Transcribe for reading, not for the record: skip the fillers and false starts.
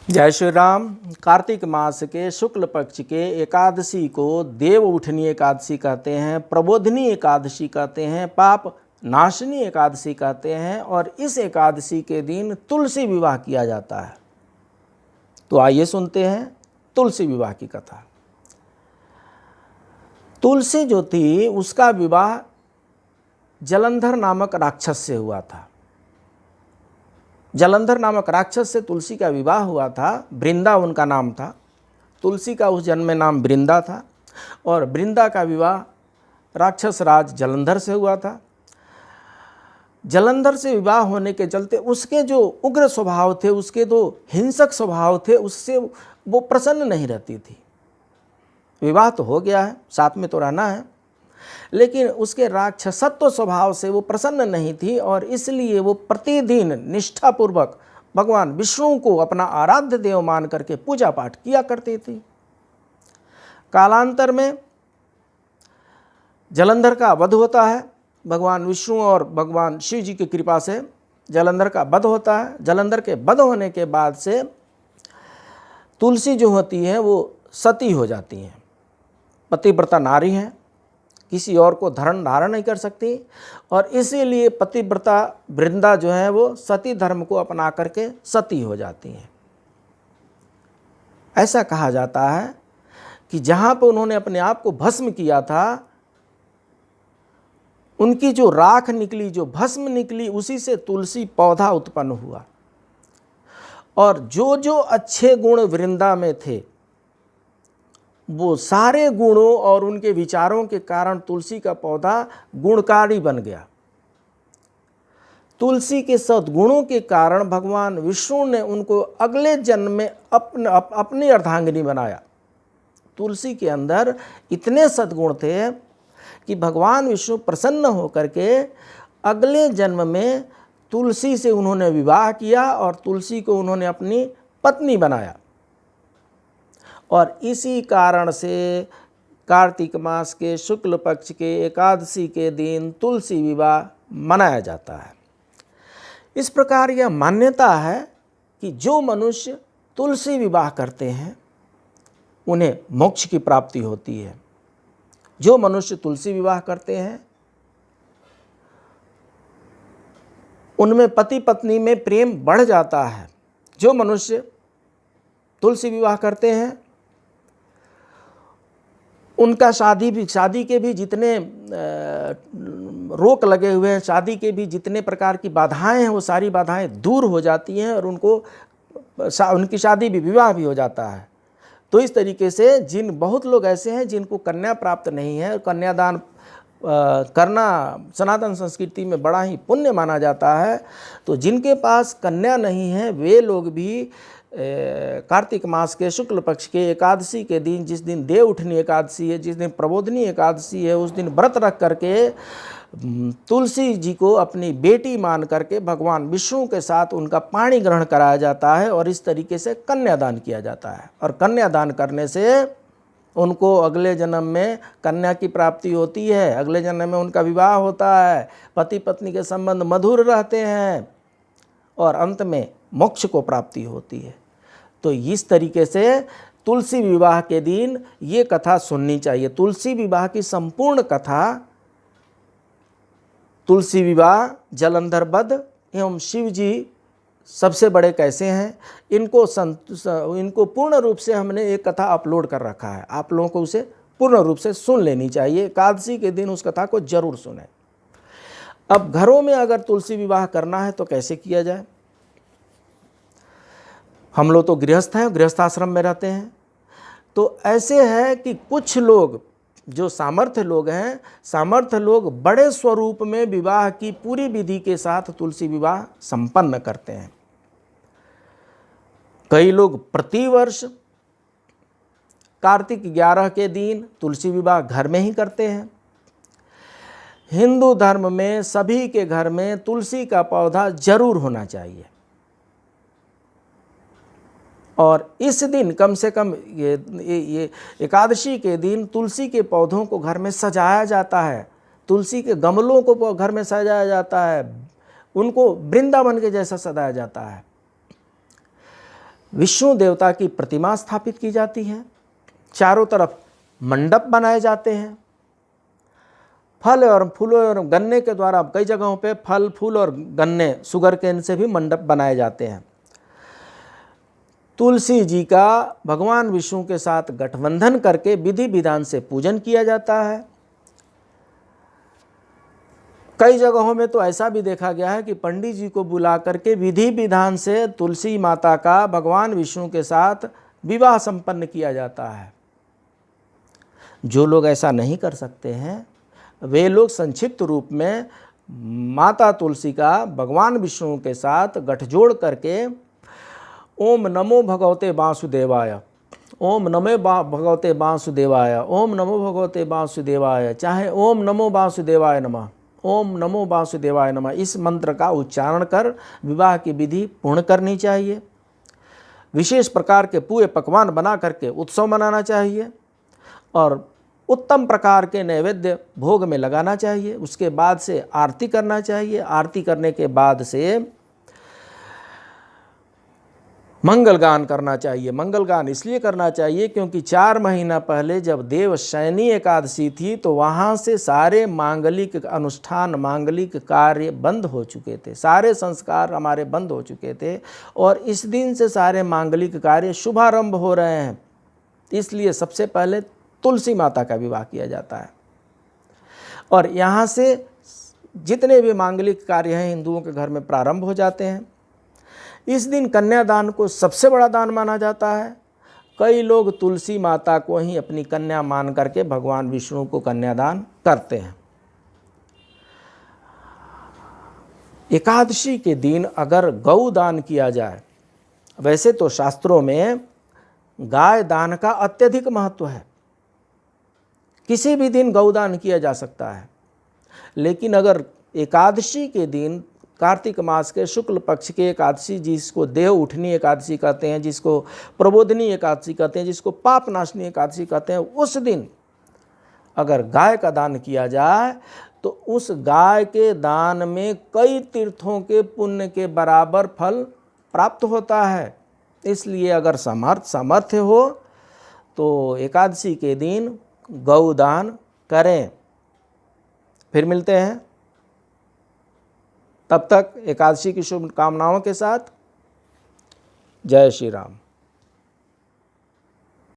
जय श्री राम। कार्तिक मास के शुक्ल पक्ष के एकादशी को देव उठनी एकादशी कहते हैं, प्रबोधनी एकादशी कहते हैं, पाप नाशनी एकादशी कहते हैं। और इस एकादशी के दिन तुलसी विवाह किया जाता है। तो आइए सुनते हैं तुलसी विवाह की कथा। तुलसी जो थी उसका विवाह जलंधर नामक राक्षस से हुआ था। जलंधर नामक राक्षस से तुलसी का विवाह हुआ था। वृंदा उनका नाम था। तुलसी का उस जन्म में नाम वृंदा था और वृंदा का विवाह राक्षस राज जलंधर से हुआ था। जलंधर से विवाह होने के चलते उसके जो उग्र स्वभाव थे, उसके जो हिंसक स्वभाव थे, उससे वो प्रसन्न नहीं रहती थी। विवाह तो हो गया है, साथ में तो रहना है, लेकिन उसके राक्षसत्व स्वभाव से वो प्रसन्न नहीं थी और इसलिए वो प्रतिदिन निष्ठापूर्वक भगवान विष्णु को अपना आराध्य देव मान करके पूजा पाठ किया करती थी। कालांतर में जलंधर का वध होता है। भगवान विष्णु और भगवान शिव जी की कृपा से जलंधर का वध होता है। जलंधर के वध होने के बाद से तुलसी जो होती है वो सती हो जाती हैं। पतिव्रता नारी हैं, किसी और को धारण नहीं कर सकती और इसीलिए पतिव्रता वृंदा जो है वो सती धर्म को अपना करके सती हो जाती हैं। ऐसा कहा जाता है कि जहाँ पर उन्होंने अपने आप को भस्म किया था, उनकी जो राख निकली, जो भस्म निकली, उसी से तुलसी पौधा उत्पन्न हुआ। और जो जो अच्छे गुण वृंदा में थे, वो सारे गुणों और उनके विचारों के कारण तुलसी का पौधा गुणकारी बन गया। तुलसी के सद्गुणों के कारण भगवान विष्णु ने उनको अगले जन्म में अपनी अर्धांगिनी बनाया। तुलसी के अंदर इतने सद्गुण थे कि भगवान विष्णु प्रसन्न होकर के अगले जन्म में तुलसी से उन्होंने विवाह किया और तुलसी को उन्होंने अपनी पत्नी बनाया। और इसी कारण से कार्तिक मास के शुक्ल पक्ष के एकादशी के दिन तुलसी विवाह मनाया जाता है। इस प्रकार यह मान्यता है कि जो मनुष्य तुलसी विवाह करते हैं उन्हें मोक्ष की प्राप्ति होती है। जो मनुष्य तुलसी विवाह करते हैं उनमें पति पत्नी में प्रेम बढ़ जाता है। जो मनुष्य तुलसी विवाह करते हैं उनका शादी के भी जितने रोक लगे हुए हैं, शादी के भी जितने प्रकार की बाधाएं हैं, वो सारी बाधाएं दूर हो जाती हैं और उनकी शादी भी, विवाह भी हो जाता है। तो इस तरीके से बहुत लोग ऐसे हैं जिनको कन्या प्राप्त नहीं है। कन्यादान करना सनातन संस्कृति में बड़ा ही पुण्य माना जाता है। तो जिनके पास कन्या नहीं है वे लोग भी कार्तिक मास के शुक्ल पक्ष के एकादशी के दिन, जिस दिन देव उठनी एकादशी है, जिस दिन प्रबोधनी एकादशी है, उस दिन व्रत रख करके तुलसी जी को अपनी बेटी मान करके भगवान विष्णु के साथ उनका पाणी ग्रहण कराया जाता है और इस तरीके से कन्यादान किया जाता है। और कन्यादान करने से उनको अगले जन्म में कन्या की प्राप्ति होती है। अगले जन्म में उनका विवाह होता है, पति पत्नी के संबंध मधुर रहते हैं और अंत में मोक्ष को प्राप्ति होती है। तो इस तरीके से तुलसी विवाह के दिन ये कथा सुननी चाहिए। तुलसी विवाह की संपूर्ण कथा, तुलसी विवाह, जलंधर वध एवं शिव जी सबसे बड़े कैसे हैं, इनको पूर्ण रूप से हमने एक कथा अपलोड कर रखा है। आप लोगों को उसे पूर्ण रूप से सुन लेनी चाहिए। एकादशी के दिन उस कथा को जरूर सुनें। अब घरों में अगर तुलसी विवाह करना है तो कैसे किया जाए? हम लोग तो गृहस्थ हैं, गृहस्थाश्रम में रहते हैं। तो ऐसे है कि कुछ लोग जो सामर्थ्य लोग हैं, सामर्थ्य लोग बड़े स्वरूप में विवाह की पूरी विधि के साथ तुलसी विवाह संपन्न करते हैं। कई लोग प्रतिवर्ष कार्तिक 11 के दिन तुलसी विवाह घर में ही करते हैं। हिंदू धर्म में सभी के घर में तुलसी का पौधा जरूर होना चाहिए और इस दिन कम से कम ये एकादशी के दिन तुलसी के पौधों को घर में सजाया जाता है। तुलसी के गमलों को घर में सजाया जाता है, उनको वृंदावन के जैसा सजाया जाता है। विष्णु देवता की प्रतिमा स्थापित की जाती है, चारों तरफ मंडप बनाए जाते हैं। फल और फूलों और गन्ने के द्वारा कई जगहों पे फल फूल और गन्ने शुगर केन से भी मंडप बनाए जाते हैं। तुलसी जी का भगवान विष्णु के साथ गठबंधन करके विधि विधान से पूजन किया जाता है। कई जगहों में तो ऐसा भी देखा गया है कि पंडित जी को बुला करके विधि विधान से तुलसी माता का भगवान विष्णु के साथ विवाह संपन्न किया जाता है। जो लोग ऐसा नहीं कर सकते हैं वे लोग संक्षिप्त रूप में माता तुलसी का भगवान विष्णु के साथ गठजोड़ करके ओम नमो भगवते वासुदेवाय, ओम नमो भगवते वासुदेवाय, ओम नमो भगवते वासुदेवाय, चाहे ओम नमो वासुदेवाय नमः, ओम नमो वासुदेवाय नमः, इस मंत्र का उच्चारण कर विवाह की विधि पूर्ण करनी चाहिए। विशेष प्रकार के पूरे पकवान बना करके उत्सव मनाना चाहिए और उत्तम प्रकार के नैवेद्य भोग में लगाना चाहिए। उसके बाद से आरती करना चाहिए। आरती करने के बाद से मंगल गान करना चाहिए। मंगल गान इसलिए करना चाहिए क्योंकि 4 महीना पहले जब देवशयनी एकादशी थी तो वहाँ से सारे मांगलिक अनुष्ठान, मांगलिक कार्य बंद हो चुके थे, सारे संस्कार हमारे बंद हो चुके थे और इस दिन से सारे मांगलिक कार्य शुभारंभ हो रहे हैं। इसलिए सबसे पहले तुलसी माता का विवाह किया जाता है और यहाँ से जितने भी मांगलिक कार्य हैं हिंदुओं के घर में प्रारंभ हो जाते हैं। इस दिन कन्यादान को सबसे बड़ा दान माना जाता है। कई लोग तुलसी माता को ही अपनी कन्या मान करके भगवान विष्णु को कन्यादान करते हैं। एकादशी के दिन अगर गौ दान किया जाए, वैसे तो शास्त्रों में गाय दान का अत्यधिक महत्व है, किसी भी दिन गौदान किया जा सकता है, लेकिन अगर एकादशी के दिन कार्तिक मास के शुक्ल पक्ष के एकादशी, जिसको देव उठनी एकादशी कहते हैं, जिसको प्रबोधनी एकादशी कहते हैं, जिसको पाप नाशनी एकादशी कहते हैं, उस दिन अगर गाय का दान किया जाए तो उस गाय के दान में कई तीर्थों के पुण्य के बराबर फल प्राप्त होता है। इसलिए अगर सामर्थ्य हो तो एकादशी के दिन गौदान करें। फिर मिलते हैं, तब तक एकादशी की शुभकामनाओं के साथ। जय श्री राम।